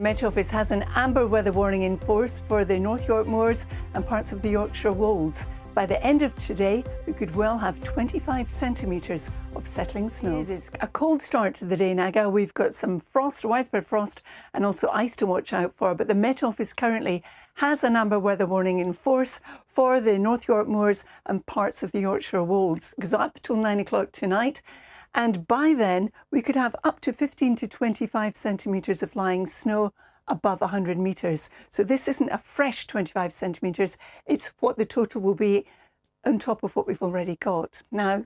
Met Office has an amber weather warning in force for the North York Moors and parts of the Yorkshire Wolds. By the end of today, we could well have 25 centimetres of settling snow. It's a cold start to the day, Naga. We've got some frost, widespread frost, and also ice to watch out for. But the Met Office currently has an amber weather warning in force for the North York Moors and parts of the Yorkshire Wolds. It goes up till 9 o'clock tonight. And by then, we could have up to 15 to 25 centimetres of lying snow above 100 metres. So this isn't a fresh 25 centimetres, it's what the total will be on top of what we've already got. Now,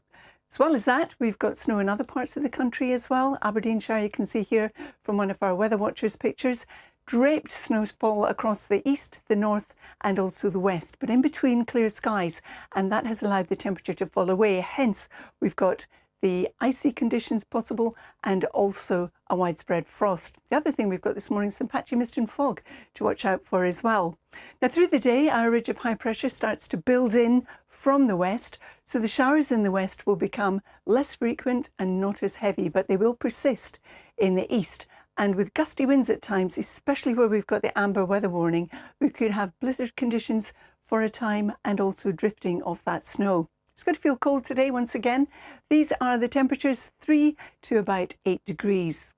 as well as that, we've got snow in other parts of the country as well. Aberdeenshire, you can see here from one of our Weather Watchers pictures, draped snowfall across the east, the north and also the west, but in between clear skies, and that has allowed the temperature to fall away. Hence, we've got the icy conditions possible and also a widespread frost. The other thing we've got this morning is some patchy mist and fog to watch out for as well. Now through the day, our ridge of high pressure starts to build in from the west, so the showers in the west will become less frequent and not as heavy, but they will persist in the east. And with gusty winds at times, especially where we've got the amber weather warning, we could have blizzard conditions for a time and also drifting of that snow. It's going to feel cold today once again. These are the temperatures 3 to about 8 degrees.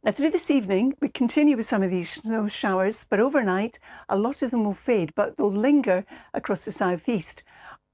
Now through this evening, we continue with some of these snow showers, but overnight, a lot of them will fade, but they'll linger across the southeast.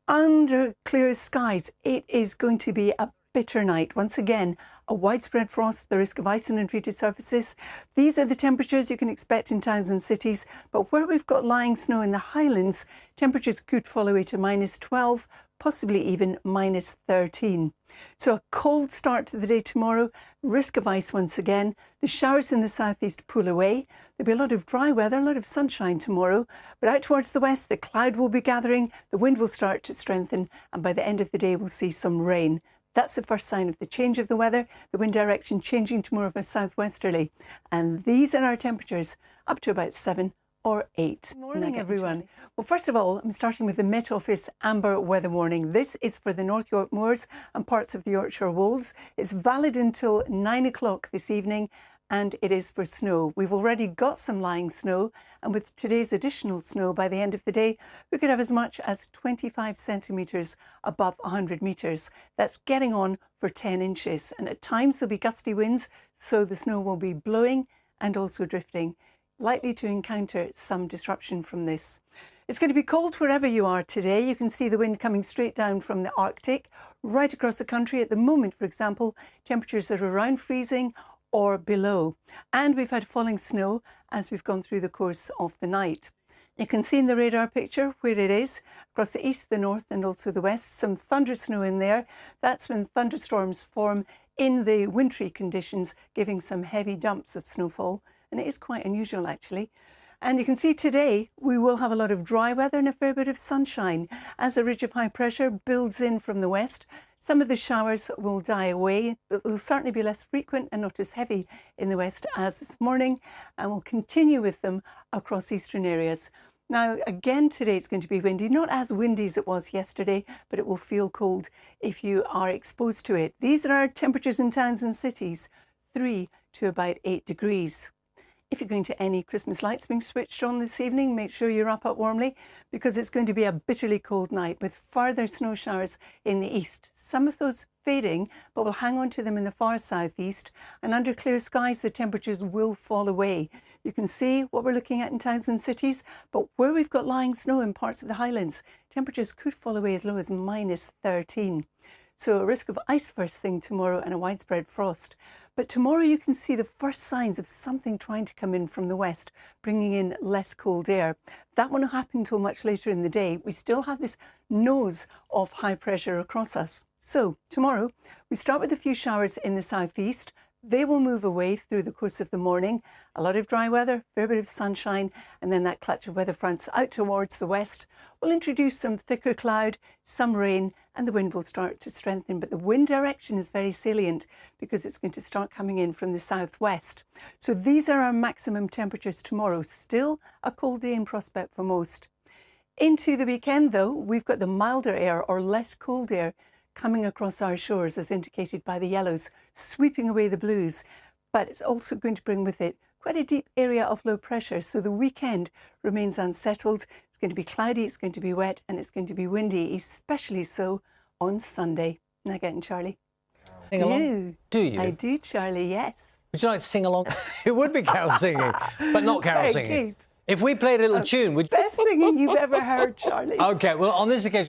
Under clear skies, it is going to be a bitter night. Once again, a widespread frost, the risk of ice on untreated surfaces. These are the temperatures you can expect in towns and cities, but where we've got lying snow in the highlands, temperatures could fall away to -12, possibly even -13. So a cold start to the day tomorrow, risk of ice once again. The showers in the southeast pull away. There'll be a lot of dry weather, a lot of sunshine tomorrow, but out towards the west, the cloud will be gathering, the wind will start to strengthen, and by the end of the day, we'll see some rain. That's the first sign of the change of the weather, the wind direction changing to more of a southwesterly. And these are our temperatures up to about 7 or 8. Good morning, everyone. Well, first of all, I'm starting with the Met Office amber weather warning. This is for the North York Moors and parts of the Yorkshire Wolds. It's valid until 9 o'clock this evening, and it is for snow. We've already got some lying snow, and with today's additional snow, by the end of the day, we could have as much as 25 centimetres above 100 metres. That's getting on for 10 inches. And at times there'll be gusty winds, so the snow will be blowing and also drifting. Likely to encounter some disruption from this. It's going to be cold wherever you are today. You can see the wind coming straight down from the Arctic right across the country. At the moment, for example, temperatures are around freezing or below. And we've had falling snow as we've gone through the course of the night. You can see in the radar picture where it is, across the east, the north and also the west, some thunder snow in there. That's when thunderstorms form in the wintry conditions, giving some heavy dumps of snowfall. And it is quite unusual actually. And you can see today we will have a lot of dry weather and a fair bit of sunshine as a ridge of high pressure builds in from the west. Some of the showers will die away, but they'll certainly be less frequent and not as heavy in the west as this morning, and we'll continue with them across eastern areas. Now again today it's going to be windy, not as windy as it was yesterday, but it will feel cold if you are exposed to it. These are our temperatures in towns and cities, 3 to about 8 degrees. If you're going to any Christmas lights being switched on this evening, make sure you wrap up warmly because it's going to be a bitterly cold night with further snow showers in the east. Some of those fading, but we'll hang on to them in the far southeast, and under clear skies the temperatures will fall away. You can see what we're looking at in towns and cities, but where we've got lying snow in parts of the highlands, temperatures could fall away as low as -13. So a risk of ice first thing tomorrow and a widespread frost. But tomorrow you can see the first signs of something trying to come in from the west, bringing in less cold air. That won't happen until much later in the day. We still have this nose of high pressure across us. So tomorrow we start with a few showers in the southeast. They will move away through the course of the morning. A lot of dry weather, fair bit of sunshine, and then that clutch of weather fronts out towards the west will introduce some thicker cloud, some rain, and the wind will start to strengthen. But the wind direction is very salient because it's going to start coming in from the southwest. So these are our maximum temperatures tomorrow. Still a cold day in prospect for most. Into the weekend though, we've got the milder air or less cold air coming across our shores as indicated by the yellows, sweeping away the blues. But it's also going to bring with it quite a deep area of low pressure, so the weekend remains unsettled. It's going to be cloudy, it's going to be wet, and it's going to be windy, especially so on Sunday. Now getting Charlie. Sing along? Do you? I do, Charlie, yes. Would you like to sing along? It would be carol singing, but not carol singing. If we played a little tune, would you? Best singing you've ever heard, Charlie. OK, well, on this occasion...